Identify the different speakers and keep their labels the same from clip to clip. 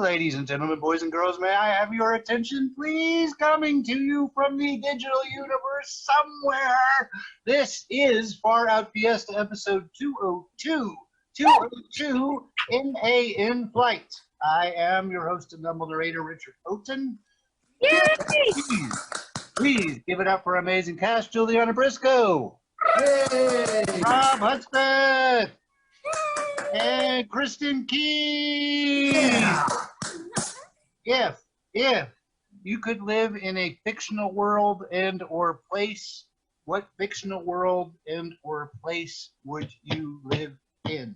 Speaker 1: Ladies and gentlemen, boys and girls, may I have your attention, please? Coming to you from the digital universe somewhere. This is Far Out Fiesta episode 202, In-Flight. I am your host and humble narrator, Richard Houghton.
Speaker 2: Yay!
Speaker 1: Please give it up for amazing cast, JuliAnna Briscoe.
Speaker 3: Hey!
Speaker 1: Robb Hudspeth. And Kristin Key.
Speaker 3: Yeah.
Speaker 1: If you could live in a fictional world and or place, what fictional world and or place would you live in?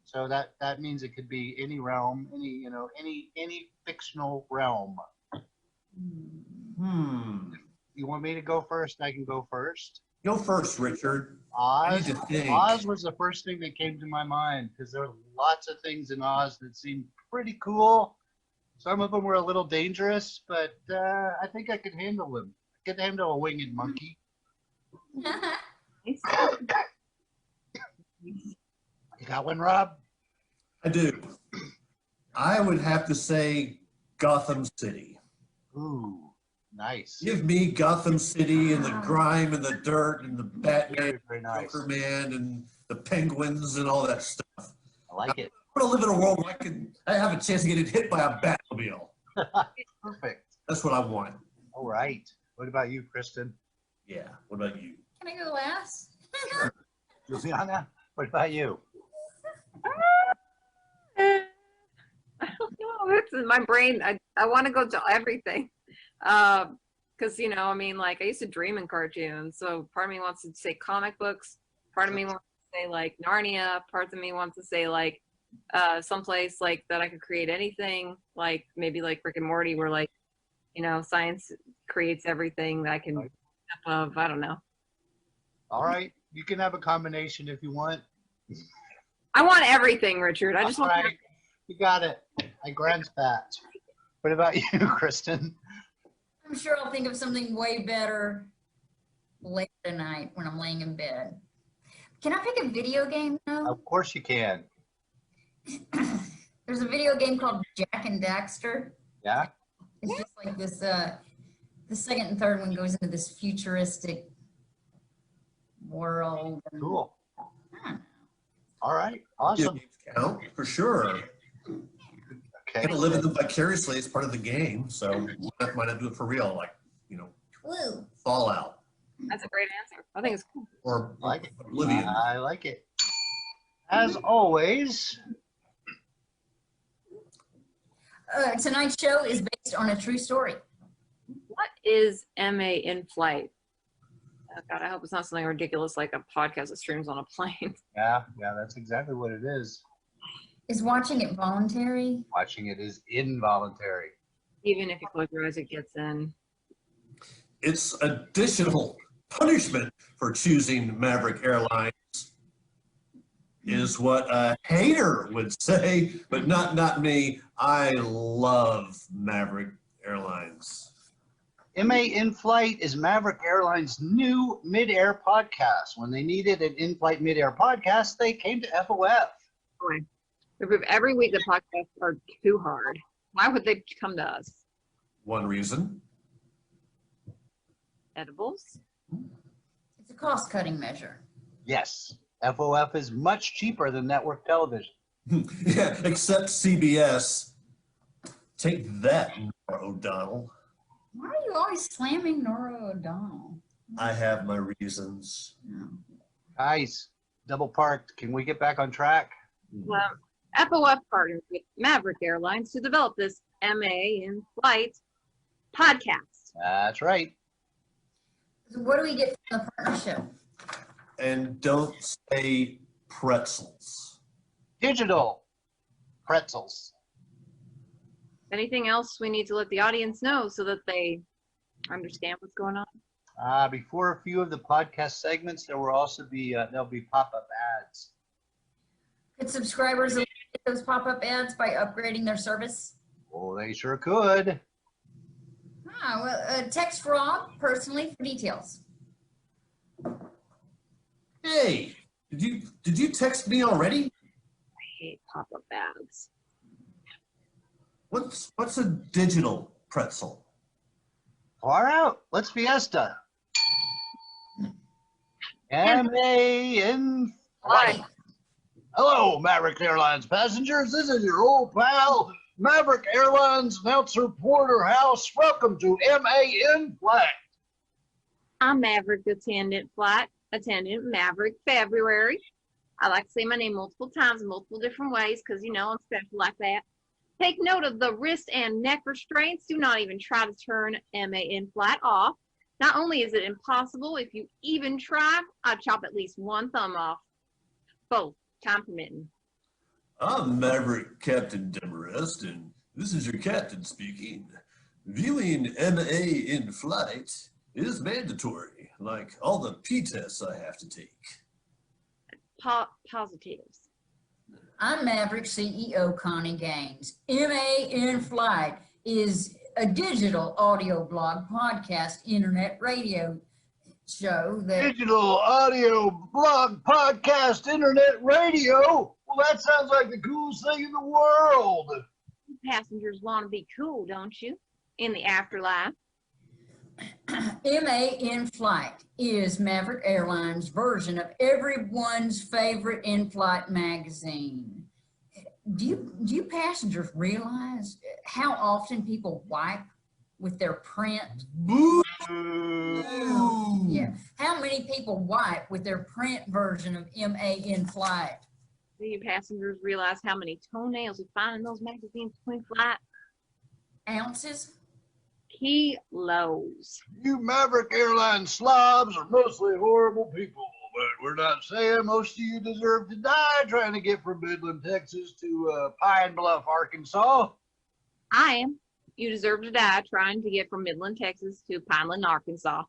Speaker 1: So that means it could be any realm, any fictional realm. You want me to go first? I can go first.
Speaker 3: Go first, Richard. I need to think.
Speaker 1: Oz was the first thing that came to my mind because there are lots of things in Oz that seemed pretty cool. Some of them were a little dangerous, but I think I could handle them. I could handle a winged monkey. You got one, Robb?
Speaker 3: I do. I would have to say Gotham City.
Speaker 1: Ooh, nice.
Speaker 3: Give me Gotham City and the grime and the dirt and the Batman,
Speaker 1: Very nice.
Speaker 3: Superman and the penguins and all that stuff.
Speaker 1: I like it.
Speaker 3: I want to live in a world where I have a chance to get hit by a Batmobile.
Speaker 1: Perfect.
Speaker 3: That's what I want.
Speaker 1: All right. What about you, Kristin?
Speaker 3: Yeah. What about you?
Speaker 2: Can I go last?
Speaker 1: JuliAnna, what about you?
Speaker 4: I don't know. It's in my brain. I want to go to everything. Because, I used to dream in cartoons. So part of me wants to say comic books. Part of me wants to say, like, Narnia. Part of me wants to say, like, someplace, like, that I could create anything. Like, maybe, like, Rick and Morty, where, like, science creates everything that I can step of. I don't know.
Speaker 1: All right. You can have a combination if you want.
Speaker 4: I want everything, Richard. I just want
Speaker 1: right. You got it. I grants that. What about you, Kristin?
Speaker 2: I'm sure I'll think of something way better later tonight when I'm laying in bed. Can I pick a video game though?
Speaker 1: Of course you can.
Speaker 2: There's a video game called Jack and Daxter.
Speaker 1: Yeah?
Speaker 2: It's just like this, the second and third one goes into this futuristic world. And,
Speaker 1: Cool.
Speaker 2: I don't know.
Speaker 1: All right. Awesome.
Speaker 3: Count for sure.
Speaker 1: Okay.
Speaker 3: Gonna live in them vicariously as part of the game, so why not do it for real, like
Speaker 2: Woo.
Speaker 3: Fallout
Speaker 4: That's a great answer. I think it's cool.
Speaker 3: or
Speaker 1: I like it.
Speaker 3: Oblivion.
Speaker 1: I like it. As always,
Speaker 2: Tonight's show is based on a true story.
Speaker 4: What is MA In-Flight? Oh, God, I hope it's not something ridiculous like a podcast that streams on a plane.
Speaker 1: yeah, that's exactly what it is.
Speaker 2: Is watching it voluntary?
Speaker 1: Watching it is involuntary.
Speaker 4: Even if you close your eyes, it gets in.
Speaker 3: It's additional punishment for choosing Maverick Airlines, is what a hater would say, but not me. I love Maverick Airlines.
Speaker 1: MA In-Flight is Maverick Airlines' new mid-air podcast. When they needed an in-flight mid-air podcast, they came to FOF.
Speaker 4: Anyway, every week the podcasts are too hard. Why would they come to us?
Speaker 3: One reason.
Speaker 4: Edibles?
Speaker 2: It's a cost-cutting measure.
Speaker 1: Yes, FOF is much cheaper than network television.
Speaker 3: Yeah, except CBS. Take that, Nora O'Donnell.
Speaker 2: Why are you always slamming Nora O'Donnell?
Speaker 3: I have my reasons.
Speaker 2: No.
Speaker 1: Guys, double parked. Can we get back on track?
Speaker 4: Well, FOF partners with Maverick Airlines to develop this MA In-Flight podcast.
Speaker 1: That's right.
Speaker 2: So what do we get from the partnership?
Speaker 3: And don't say pretzels.
Speaker 1: Digital pretzels.
Speaker 4: Anything else we need to let the audience know so that they understand what's going on?
Speaker 1: Before a few of the podcast segments, there will also be there'll be pop-up ads.
Speaker 2: Could subscribers eliminate those pop-up ads by upgrading their service?
Speaker 1: Oh, they sure could.
Speaker 2: Text Robb personally for details.
Speaker 3: Hey, did you text me already?
Speaker 4: I hate pop-up ads.
Speaker 3: What's a digital pretzel?
Speaker 1: Far out. Let's Fiesta. MA In-Flight. Hello, Maverick Airlines passengers. This is your old pal, Maverick Airlines announcer Porterhouse. Welcome to MA In-Flight.
Speaker 4: I'm Maverick Flight Attendant Maverick February. I like to say my name multiple times in multiple different ways because, you know, I'm special like that. Take note of the wrist and neck restraints. Do not even try to turn MA In-Flight off. Not only is it impossible, if you even try, I'd chop at least one thumb off. Both, time permitting.
Speaker 3: I'm Maverick Captain Demarest, and this is your captain speaking. Viewing MA In-Flight is mandatory, like all the P tests I have to take.
Speaker 4: Positives.
Speaker 2: I'm Maverick CEO Connie Gaines. MA In-Flight is a digital audio blog, podcast, internet radio show that
Speaker 1: Digital audio blog podcast internet radio. Well, that sounds like the coolest thing in the world.
Speaker 4: Passengers want to be cool, don't you? In the afterlife.
Speaker 2: MA In-Flight is Maverick Airlines' version of everyone's favorite in-flight magazine. Do you passengers realize how often people wipe with their print?
Speaker 3: Boo!
Speaker 2: Yeah. How many people wipe with their print version of MA In-Flight?
Speaker 4: Do you passengers realize how many toenails we find in those magazines between flight?
Speaker 2: Ounces?
Speaker 4: Kilos.
Speaker 1: You Maverick Airlines slobs are mostly horrible people, but we're not saying most of you deserve to die trying to get from Midland, Texas to Pine Bluff, Arkansas.
Speaker 4: I am. You deserve to die trying to get from Midland, Texas to Pineland, Arkansas.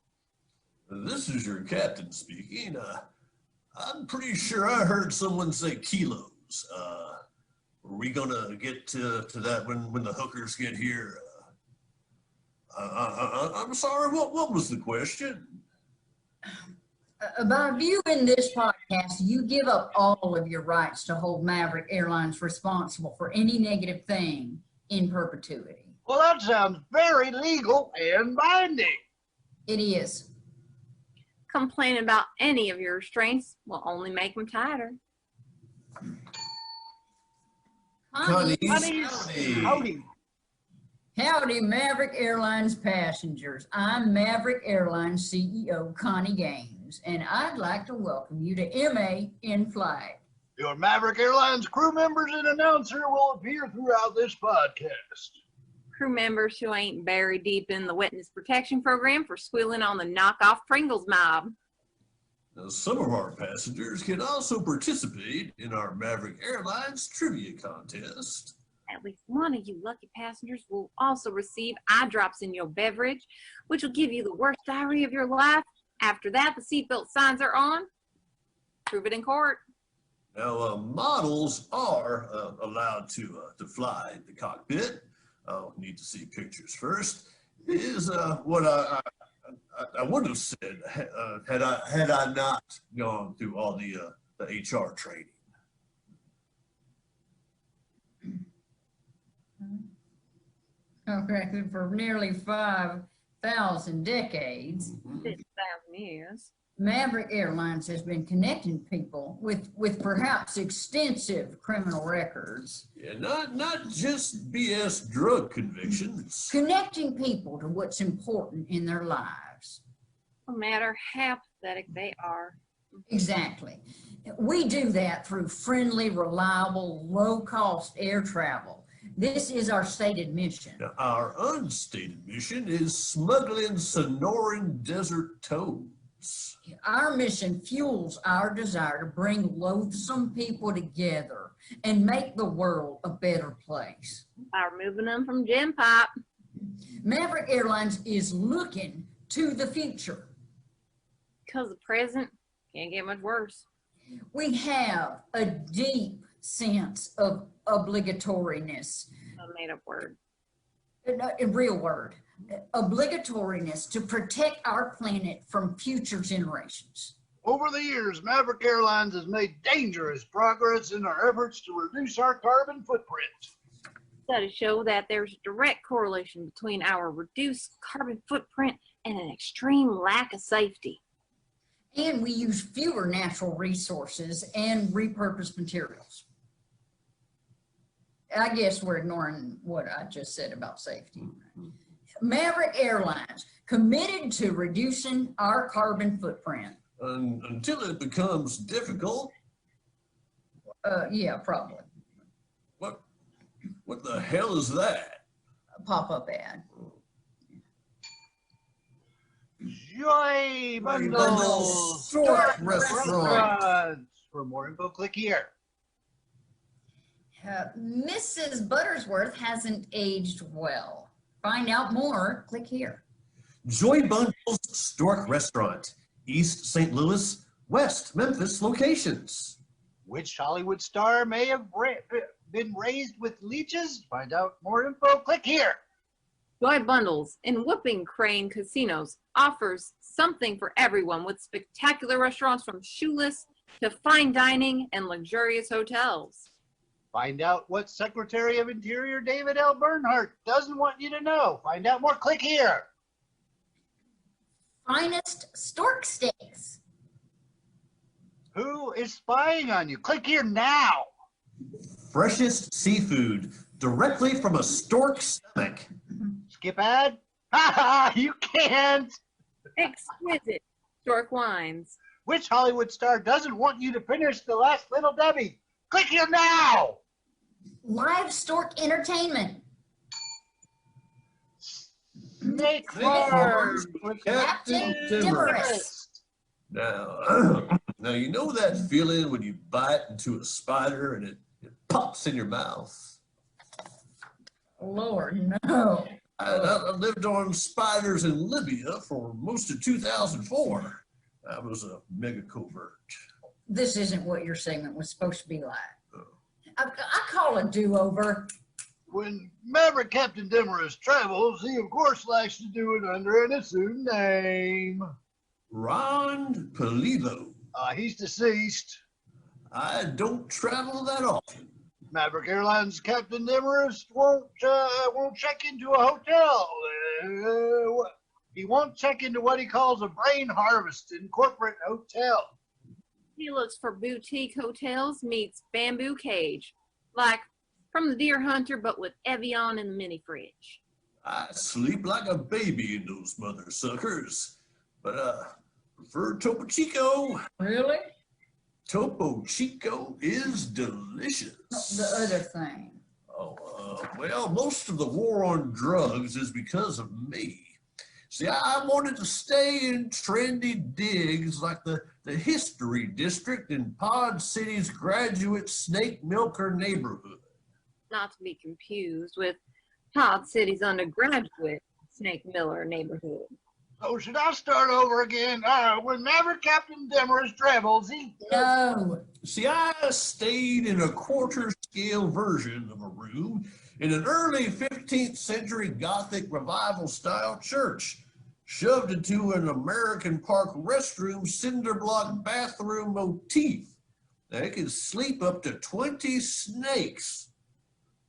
Speaker 3: This is your captain speaking. I'm pretty sure I heard someone say kilos. Are we gonna get to that when the hookers get here? I'm sorry, what was the question?
Speaker 2: By viewing this podcast, you give up all of your rights to hold Maverick Airlines responsible for any negative thing in perpetuity.
Speaker 1: Well, that sounds very legal and binding.
Speaker 2: It is.
Speaker 4: Complaining about any of your restraints will only make them tighter.
Speaker 2: Connie,
Speaker 1: Howdy.
Speaker 2: howdy, Maverick Airlines passengers. I'm Maverick Airlines CEO Connie Gaines, and I'd like to welcome you to MA In-Flight.
Speaker 1: Your Maverick Airlines crew members and announcer will appear throughout this podcast.
Speaker 4: Crew members who ain't buried deep in the witness protection program for squealing on the knockoff Pringles mob.
Speaker 3: Now, some of our passengers can also participate in our Maverick Airlines trivia contest.
Speaker 4: At least one of you lucky passengers will also receive eye drops in your beverage, which will give you the worst diarrhea of your life. After that, the seatbelt signs are on. Prove it in court.
Speaker 3: Now, models are allowed to fly in the cockpit. I'll need to see pictures first. Is what I would have said had I not gone through all the HR training.
Speaker 2: Okay, for nearly 5,000 decades,
Speaker 4: 50,000 years.
Speaker 2: Maverick Airlines has been connecting people with perhaps extensive criminal records.
Speaker 3: Yeah, not just BS drug convictions.
Speaker 2: Connecting people to what's important in their lives.
Speaker 4: No matter how pathetic they are.
Speaker 2: Exactly. We do that through friendly, reliable, low-cost air travel. This is our stated mission.
Speaker 3: Now, our unstated mission is smuggling Sonoran desert toads.
Speaker 2: Our mission fuels our desire to bring loathsome people together and make the world a better place.
Speaker 4: By removing them from Gin Pop.
Speaker 2: Maverick Airlines is looking to the future.
Speaker 4: Because the present can't get much worse.
Speaker 2: We have a deep sense of obligatoriness,
Speaker 4: A made-up word.
Speaker 2: a real word, obligatoriness to protect our planet from future generations.
Speaker 1: Over the years, Maverick Airlines has made dangerous progress in our efforts to reduce our carbon footprint.
Speaker 4: Studies show that there's a direct correlation between our reduced carbon footprint and an extreme lack of safety.
Speaker 2: And we use fewer natural resources and repurposed materials. I guess we're ignoring what I just said about safety. Maverick Airlines, committed to reducing our carbon footprint.
Speaker 3: Until it becomes difficult.
Speaker 2: Yeah, probably.
Speaker 3: What the hell is that?
Speaker 2: A pop-up ad.
Speaker 1: Joy Bundles
Speaker 3: Stork Restaurant.
Speaker 1: For more info, click here.
Speaker 2: Mrs. Buttersworth hasn't aged well. Find out more, click here.
Speaker 3: Joy Bundles Stork Restaurant, East St. Louis, West Memphis locations.
Speaker 1: Which Hollywood star may have been raised with leeches? Find out more info, click here.
Speaker 4: Joy Bundles in Whooping Crane Casinos offers something for everyone with spectacular restaurants from shoeless to fine dining and luxurious hotels.
Speaker 1: Find out what Secretary of Interior David L. Bernhardt doesn't want you to know. Find out more, click here.
Speaker 2: Finest stork steaks.
Speaker 1: Who is spying on you? Click here now.
Speaker 3: Freshest seafood directly from a stork's stomach.
Speaker 1: Skip ad? Ha ha, you can't.
Speaker 4: Exquisite stork wines.
Speaker 1: Which Hollywood star doesn't want you to finish the last Little Debbie? Click here now.
Speaker 2: Live stork entertainment.
Speaker 1: Snake Farm with
Speaker 2: Captain Demarest.
Speaker 3: Now you know that feeling when you bite into a spider and it pops in your mouth?
Speaker 2: Lord, no.
Speaker 3: I lived on spiders in Libya for most of 2004. I was a mega covert.
Speaker 2: This isn't what your segment was supposed to be like. I call a do-over.
Speaker 1: When Maverick Captain Demarest travels, he of course likes to do it under an assumed name.
Speaker 3: Ron Polivo.
Speaker 1: He's deceased.
Speaker 3: I don't travel that often.
Speaker 1: Maverick Airlines Captain Demarest won't check into a hotel. He won't check into what he calls a brain harvest in corporate hotel.
Speaker 4: He looks for boutique hotels meets bamboo cage, like from the Deer Hunter, but with Evian in the mini fridge.
Speaker 3: I sleep like a baby in those mother suckers, but prefer Topo Chico.
Speaker 2: Really?
Speaker 3: Topo Chico is delicious.
Speaker 2: The other thing.
Speaker 3: Well, most of the war on drugs is because of me. See, I wanted to stay in trendy digs like the History District in Pod City's graduate snake milker neighborhood.
Speaker 4: Not to be confused with Pod City's undergraduate Snake Miller neighborhood.
Speaker 1: Oh, should I start over again? When Maverick Captain Demarest travels, he...
Speaker 2: No.
Speaker 3: See, I stayed in a quarter-scale version of a room in an early 15th century Gothic revival-style church, shoved into an American Park restroom cinder block bathroom motif. They could sleep up to 20 snakes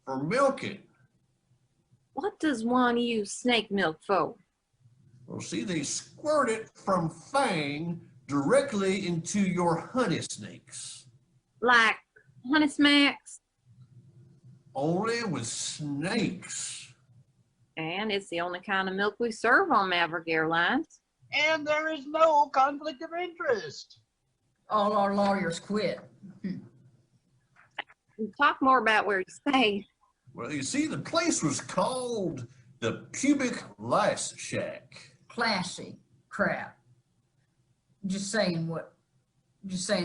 Speaker 3: for milking.
Speaker 4: What does one use snake milk for?
Speaker 3: Well, see, they squirt it from fang directly into your honey snakes.
Speaker 4: Like honey smacks?
Speaker 3: Only with snakes.
Speaker 4: And it's the only kind of milk we serve on Maverick Airlines.
Speaker 1: And there is no conflict of interest.
Speaker 2: All our lawyers quit.
Speaker 4: Talk more about where you stay.
Speaker 3: Well, you see, the place was called the Pubic Lice Shack.
Speaker 2: Classy crap. just saying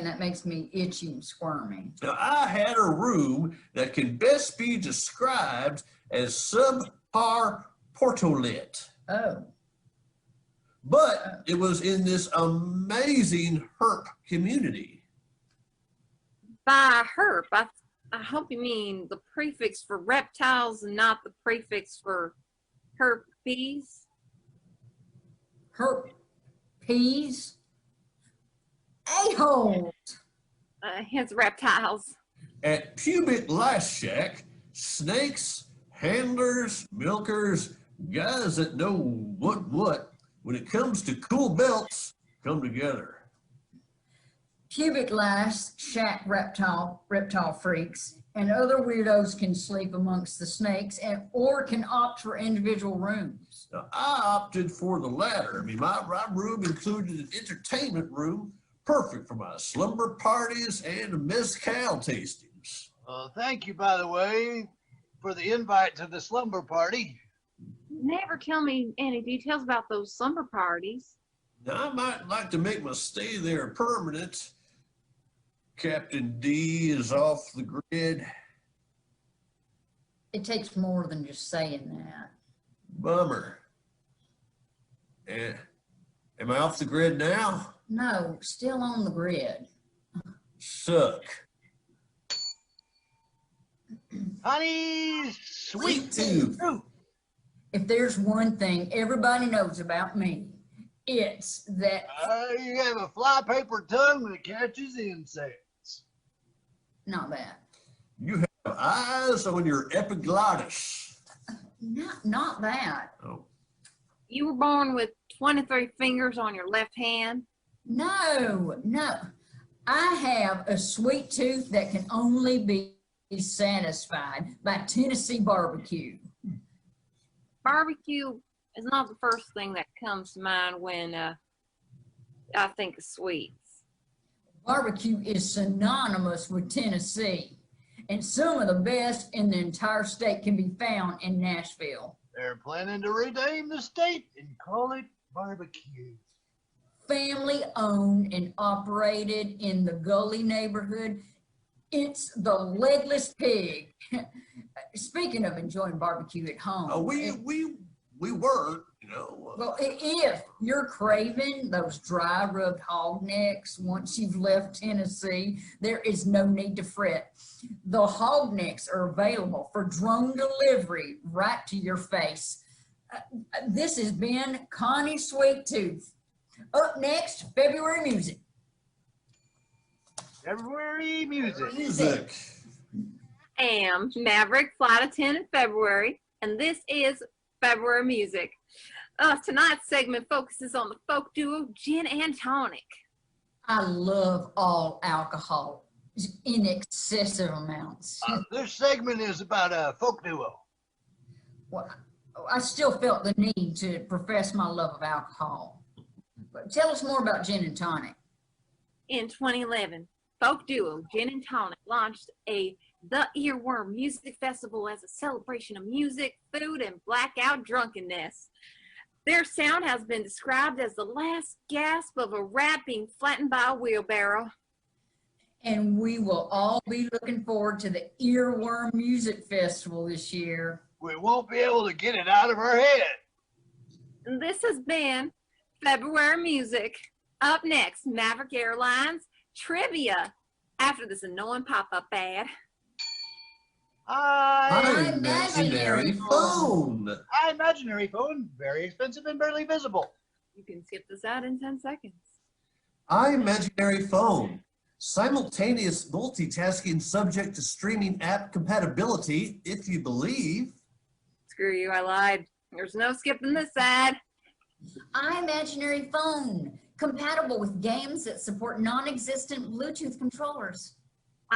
Speaker 2: that makes me itchy and squirmy.
Speaker 3: Now, I had a room that can best be described as subpar portolet.
Speaker 2: Oh,
Speaker 3: But it was in this amazing herp community.
Speaker 4: By herp, I hope you mean the prefix for reptiles and not the prefix for herpes.
Speaker 2: herpes? A-holes.
Speaker 4: Hence reptiles.
Speaker 3: At Pubic Lice Shack, snakes, handlers, milkers, guys that know what, when it comes to cool belts, come together.
Speaker 2: Pubic lice, shack reptile freaks, and other weirdos can sleep amongst the snakes or can opt for individual rooms.
Speaker 3: Now, I opted for the latter. I mean, my room included an entertainment room, perfect for my slumber parties and mezcal tastings.
Speaker 1: Thank you, by the way, for the invite to the slumber party.
Speaker 4: Never tell me any details about those slumber parties.
Speaker 3: Now, I might like to make my stay there permanent. Captain D is off the grid.
Speaker 2: It takes more than just saying that.
Speaker 3: Bummer. Am I off the grid now?
Speaker 2: No, still on the grid.
Speaker 3: Suck.
Speaker 1: Honey, sweet
Speaker 3: tooth.
Speaker 2: If there's one thing everybody knows about me, it's that
Speaker 1: You have a flypaper tongue that catches insects.
Speaker 2: not that.
Speaker 3: You have eyes on your epiglottis.
Speaker 2: Not that.
Speaker 3: Oh.
Speaker 4: You were born with 23 fingers on your left hand.
Speaker 2: No. I have a sweet tooth that can only be satisfied by Tennessee barbecue.
Speaker 4: Barbecue is not the first thing that comes to mind when I think of sweets.
Speaker 2: Barbecue is synonymous with Tennessee, and some of the best in the entire state can be found in Nashville.
Speaker 1: They're planning to rename the state and call it barbecue.
Speaker 2: Family owned and operated in the Gully neighborhood. It's the Legless Pig. Speaking of enjoying barbecue at home.
Speaker 3: We were, you know.
Speaker 2: Well, if you're craving those dry rubbed hog necks once you've left Tennessee, there is no need to fret. The hog necks are available for drone delivery right to your face. This has been Connie Sweet Tooth. Up next, February music.
Speaker 1: February music.
Speaker 3: Music.
Speaker 4: Am Maverick, flight attendant February, and this is February music. Tonight's segment focuses on the folk duo Gin and Tonic.
Speaker 2: I love all alcohol in excessive amounts.
Speaker 1: This segment is about a folk duo.
Speaker 2: Well, I still felt the need to profess my love of alcohol. But tell us more about Gin and Tonic.
Speaker 4: In 2011, folk duo Gin and Tonic launched the Earworm Music Festival as a celebration of music, food, and blackout drunkenness. Their sound has been described as the last gasp of a rat being flattened by a wheelbarrow.
Speaker 2: And we will all be looking forward to the Earworm Music Festival this year.
Speaker 1: We won't be able to get it out of our head.
Speaker 4: And this has been February music. Up next, Maverick Airlines trivia after this annoying pop-up ad.
Speaker 3: Imaginary phone.
Speaker 1: Imaginary phone, very expensive and barely visible.
Speaker 4: You can skip this out in 10 seconds.
Speaker 3: Imaginary phone. Simultaneous multitasking subject to streaming app compatibility, if you believe.
Speaker 4: Screw you, I lied. There's no skipping this ad.
Speaker 2: Imaginary phone, compatible with games that support non-existent Bluetooth controllers.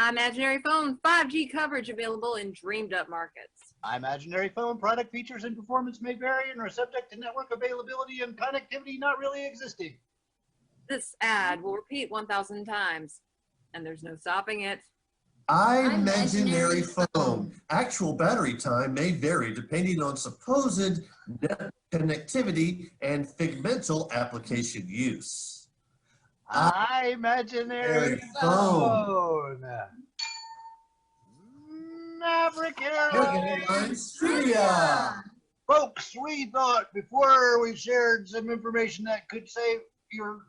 Speaker 4: Imaginary phone, 5G coverage available in dreamed up markets.
Speaker 1: Imaginary phone product features and performance may vary and are subject to network availability and connectivity not really existing.
Speaker 4: This ad will repeat 1,000 times, and there's no stopping it.
Speaker 3: Imaginary phone. Actual battery time may vary depending on supposed net connectivity and figmental application use.
Speaker 1: Imaginary phone. Maverick Airlines
Speaker 2: Trivia.
Speaker 1: Folks, we thought before we shared some information that could save your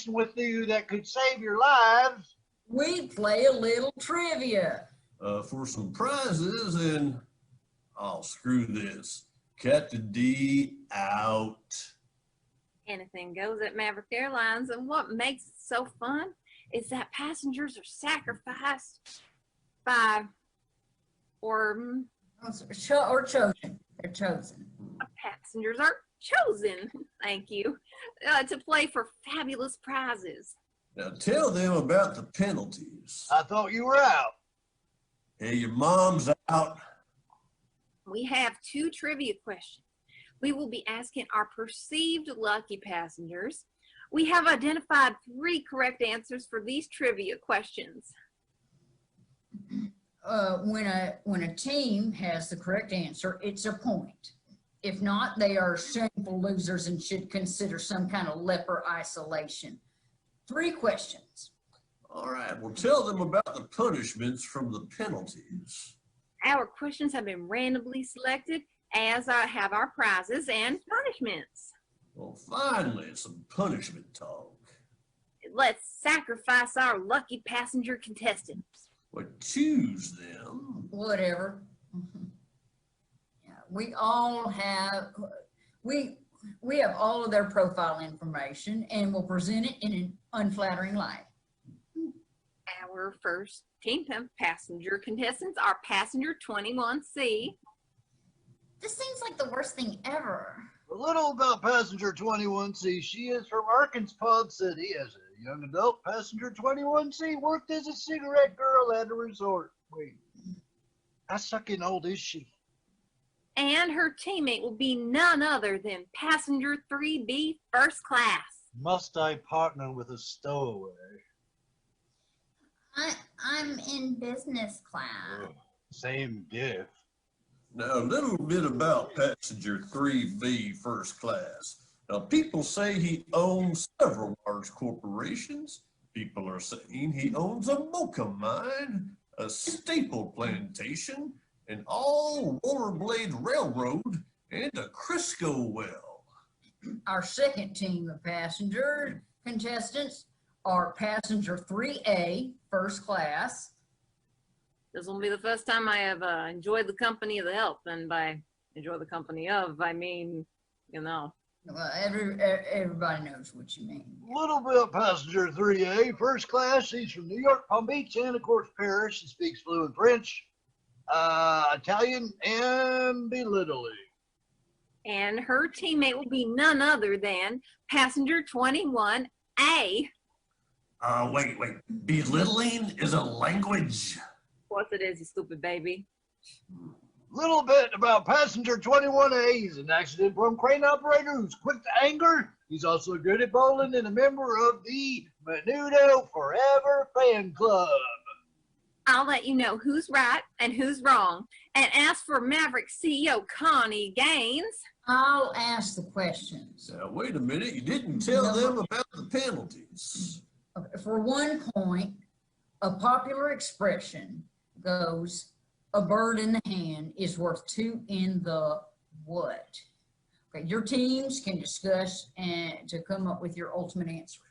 Speaker 1: with you that could save your lives,
Speaker 2: We play a little trivia.
Speaker 3: For some prizes, and oh, screw this. Captain D out.
Speaker 4: Anything goes at Maverick Airlines, and what makes it so fun is that passengers are sacrificed by or
Speaker 2: Chosen. They're chosen.
Speaker 4: passengers are chosen, thank you, to play for fabulous prizes.
Speaker 3: Now tell them about the penalties.
Speaker 1: I thought you were out.
Speaker 3: Hey, your mom's out.
Speaker 4: We have 2 trivia questions. We will be asking our perceived lucky passengers. We have identified 3 correct answers for these trivia questions.
Speaker 2: When a team has the correct answer, it's a point. If not, they are shameful losers and should consider some kind of leper isolation. 3 questions.
Speaker 3: All right, well, tell them about the punishments from the penalties.
Speaker 4: Our questions have been randomly selected, as I have our prizes and punishments.
Speaker 3: Well, finally, some punishment talk.
Speaker 4: Let's sacrifice our lucky passenger contestants.
Speaker 3: But choose them.
Speaker 2: Whatever. Yeah, we all have, we have all of their profile information and will present it in an unflattering light.
Speaker 4: Our first team passenger contestants are passenger 21C.
Speaker 2: This seems like the worst thing ever.
Speaker 1: A little about passenger 21C. She is from Arkansas City. As a young adult, passenger 21C worked as a cigarette girl at a resort. Wait, how sucking old is she?
Speaker 4: And her teammate will be none other than passenger 3B first class.
Speaker 1: Must I partner with a stowaway?
Speaker 2: I'm in business class.
Speaker 1: Oh, same diff.
Speaker 3: Now, a little bit about passenger 3B first class. Now, people say he owns several large corporations. People are saying he owns a mocha mine, a staple plantation, an all rollerblade railroad, and a Crisco well.
Speaker 2: Our second team of passenger contestants are passenger 3A first class.
Speaker 4: This will be the first time I have enjoyed the company of the help, and by enjoy the company of, I mean, you know.
Speaker 2: Well, everybody knows what you mean.
Speaker 1: Little bit passenger 3A, first class. He's from New York, Palm Beach, and of course Paris. He speaks fluent French, Italian, and belittling.
Speaker 4: And her teammate will be none other than passenger 21A.
Speaker 3: Wait. Belittling is a language?
Speaker 4: Of course it is, you stupid baby.
Speaker 1: Little bit about passenger 21A. He's an accident-prone crane operator who's quick to anger. He's also good at bowling and a member of the Menudo Forever fan club.
Speaker 4: I'll let you know who's right and who's wrong. And as for Maverick CEO Connie Gaines,
Speaker 2: I'll ask the questions.
Speaker 3: Now, wait a minute. You didn't tell them about the penalties.
Speaker 2: For 1 point, a popular expression goes, a bird in the hand is worth 2 in the what? Okay, your teams can discuss and to come up with your ultimate answer.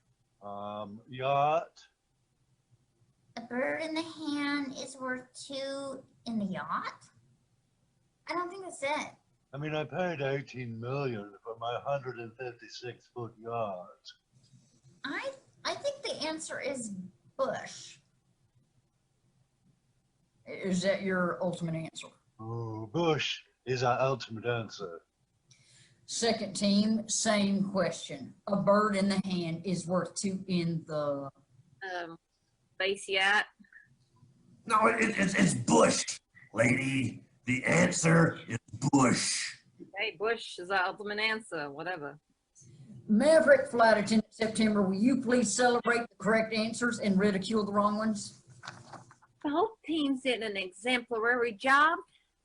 Speaker 1: Yacht.
Speaker 5: A bird in the hand is worth 2 in the yacht? I don't think that's it.
Speaker 1: I mean, I paid $18 million for my 156-foot yacht.
Speaker 5: I think the answer is bush.
Speaker 2: Is that your ultimate answer?
Speaker 1: Oh, bush is our ultimate answer.
Speaker 2: Second team, same question. A bird in the hand is worth 2 in the...
Speaker 4: Space yacht.
Speaker 3: No, it's bush, lady. The answer is bush.
Speaker 4: Hey, Bush is our ultimate answer, whatever.
Speaker 2: Maverick Flight Attendant September, will you please celebrate the correct answers and ridicule the wrong ones?
Speaker 4: The whole team's did an exemplary job.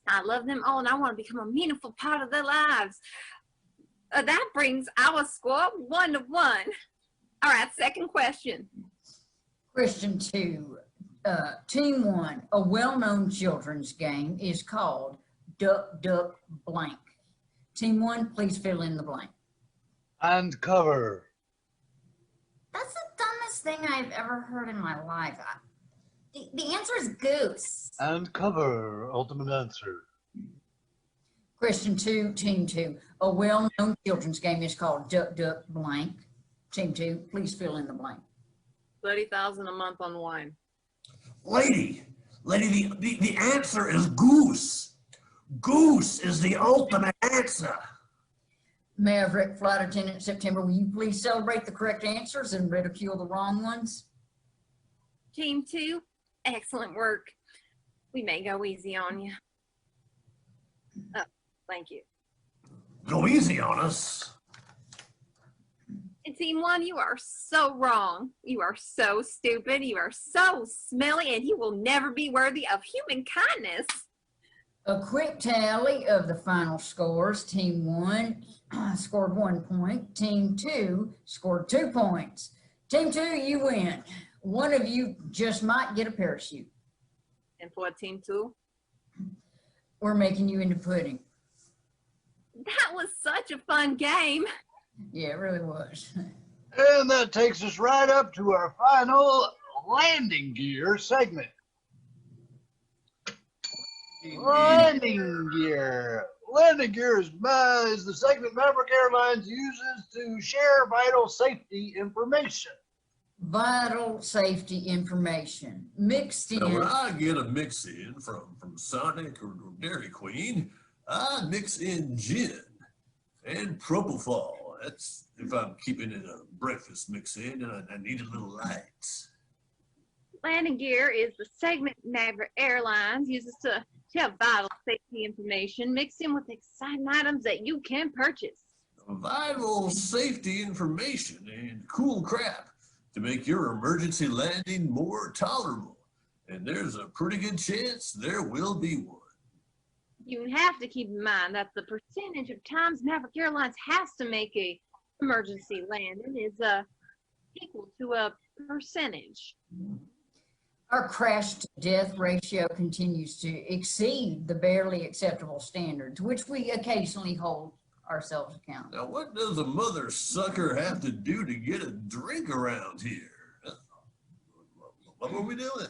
Speaker 4: I love them all, and I want to become a meaningful part of their lives. That brings our score 1-1. All right, second question.
Speaker 2: Question 2. Team 1, a well-known children's game is called Duck, Duck, Blank. Team 1, please fill in the blank.
Speaker 1: And cover.
Speaker 5: That's the dumbest thing I've ever heard in my life. The answer is goose.
Speaker 1: And cover. Ultimate answer.
Speaker 2: Question 2, Team 2, a well-known children's game is called Duck, Duck, Blank. Team 2, please fill in the blank.
Speaker 4: 30,000 a month on wine.
Speaker 3: Lady, the answer is goose. Goose is the ultimate answer.
Speaker 2: Maverick, Flight Attendant September, will you please celebrate the correct answers and ridicule the wrong ones?
Speaker 4: Team 2, excellent work. We may go easy on you. Oh, thank you.
Speaker 3: Go easy on us.
Speaker 4: And Team 1, you are so wrong. You are so stupid. You are so smelly, and you will never be worthy of human kindness.
Speaker 2: A quick tally of the final scores. Team 1 scored 1 point. Team 2 scored 2 points. Team 2, you win. One of you just might get a parachute.
Speaker 4: And for Team 2,
Speaker 2: We're making you into pudding.
Speaker 4: that was such a fun game.
Speaker 2: Yeah, it really was.
Speaker 1: And that takes us right up to our final landing gear segment. Landing gear. Landing gear is the segment Maverick Airlines uses to share vital safety information.
Speaker 2: Vital safety information mixed
Speaker 3: Now, when
Speaker 2: in.
Speaker 3: I get a mix in from Sonic or Dairy Queen, I mix in gin and propofol. That's if I'm keeping it a breakfast mix in and I need a little light.
Speaker 4: Landing gear is the segment Maverick Airlines uses to have vital safety information mixed in with exciting items that you can purchase.
Speaker 3: Vital safety information and cool crap to make your emergency landing more tolerable. And there's a pretty good chance there will be one.
Speaker 4: You have to keep in mind that the percentage of times Maverick Airlines has to make a emergency landing is equal to a percentage.
Speaker 2: Our crash to death ratio continues to exceed the barely acceptable standard to which we occasionally hold ourselves accountable.
Speaker 3: Now, what does a mother sucker have to do to get a drink around here? What were we doing?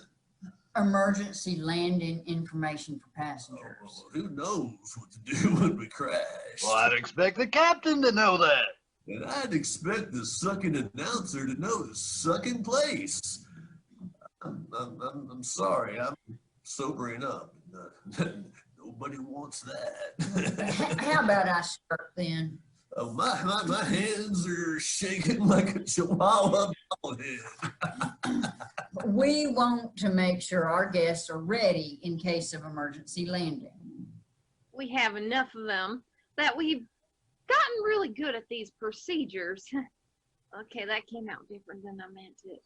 Speaker 2: Emergency landing information for passengers.
Speaker 3: Well, who knows what to do when we crash?
Speaker 1: Well, I'd expect the captain to know that.
Speaker 3: And I'd expect the sucking announcer to know the sucking place. I'm sorry, I'm sobering up. Nobody wants that.
Speaker 2: How about I start then?
Speaker 3: My hands are shaking like a chihuahua ballhead.
Speaker 2: We want to make sure our guests are ready in case of emergency landing.
Speaker 4: We have enough of them that we've gotten really good at these procedures. Okay, that came out different than I meant it.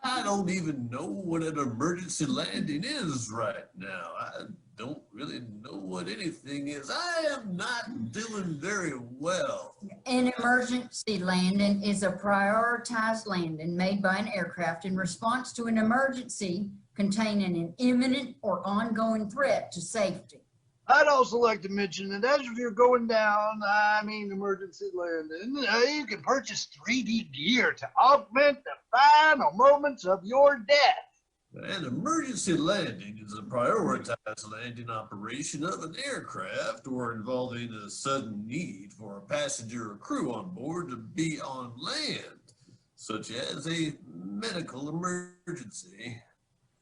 Speaker 3: I don't even know what an emergency landing is right now. I don't really know what anything is. I am not doing very well.
Speaker 2: An emergency landing is a prioritized landing made by an aircraft in response to an emergency containing an imminent or ongoing threat to safety.
Speaker 1: I'd also like to mention that as if you're going down, emergency landing, you can purchase 3D gear to augment the final moments of your death.
Speaker 3: An emergency landing is a prioritized landing operation of an aircraft or involving a sudden need for a passenger or crew on board to be on land, such as a medical emergency.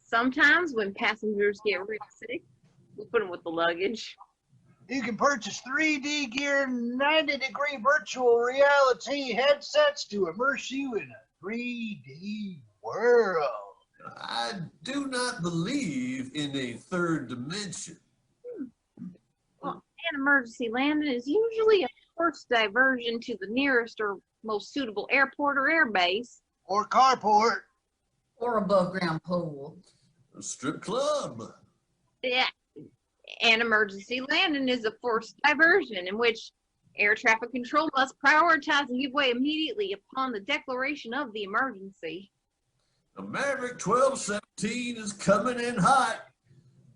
Speaker 4: Sometimes when passengers get real sick, we put them with the luggage.
Speaker 1: You can purchase 3D gear 90-degree virtual reality headsets to immerse you in a 3D world.
Speaker 3: I do not believe in a third dimension.
Speaker 4: Well, an emergency landing is usually a forced diversion to the nearest or most suitable airport or airbase.
Speaker 1: Or carport.
Speaker 2: Or above ground pool.
Speaker 3: A strip club.
Speaker 4: Yeah. An emergency landing is a forced diversion in which Air traffic control must prioritize and give way immediately upon the declaration of the emergency.
Speaker 3: The Maverick 1217 is coming in hot.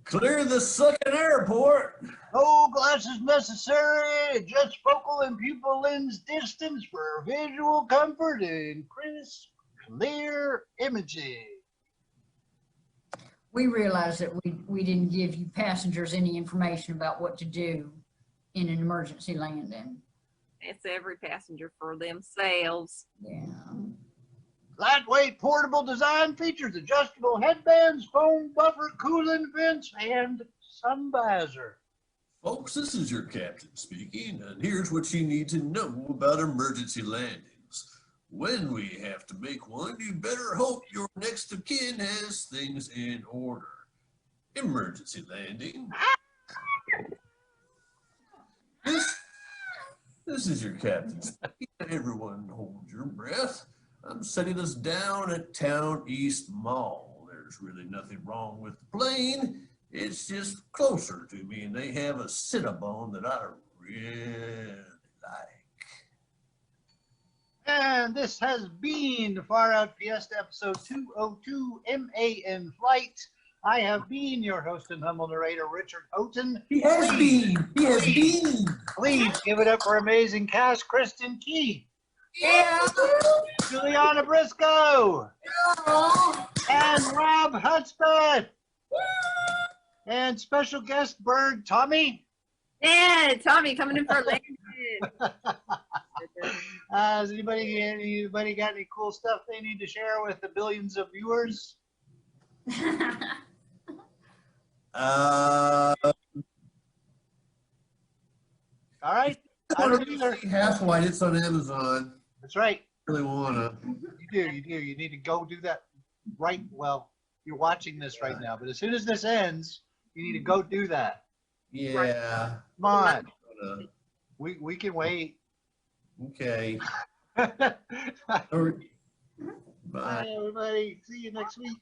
Speaker 3: Clear the sucking airport.
Speaker 1: No glasses necessary. Adjust focal and pupil lens distance for visual comfort and crisp, clear imaging.
Speaker 2: We realized that we didn't give you passengers any information about what to do in an emergency landing.
Speaker 4: It's every passenger for themselves.
Speaker 2: Yeah.
Speaker 1: Lightweight portable design features adjustable headbands, foam buffer, cooling vents, and sun visor.
Speaker 3: Folks, this is your captain speaking, and here's what you need to know about emergency landings. When we have to make one, you better hope your next of kin has things in order. Emergency landing. This is your captain speaking. Everyone hold your breath. I'm setting us down at Town East Mall. There's really nothing wrong with the plane. It's just closer to me, and they have a Cinnabon that I really like.
Speaker 1: And this has been Far Out Fiesta episode 202 MA In-Flight. I have been your host and humble narrator, Richard Houghton.
Speaker 6: He has been.
Speaker 1: Please give it up for amazing cast, Kristin Keith,
Speaker 2: Yeah.
Speaker 1: JuliAnna Briscoe, and Robb Hudspeth, and special guest bird Tommy.
Speaker 4: Yeah, Tommy coming in for a landing.
Speaker 1: Has anybody got any cool stuff they need to share with the billions of viewers? All right. I don't either.
Speaker 3: Half White, it's on Amazon.
Speaker 1: That's right.
Speaker 3: Really wanna.
Speaker 1: You do. You need to go do that right. Well, you're watching this right now, but as soon as this ends, you need to go do that.
Speaker 3: Yeah.
Speaker 1: Come on. We can wait.
Speaker 3: Okay.
Speaker 1: Bye,
Speaker 3: Bye.
Speaker 1: everybody. See you next week.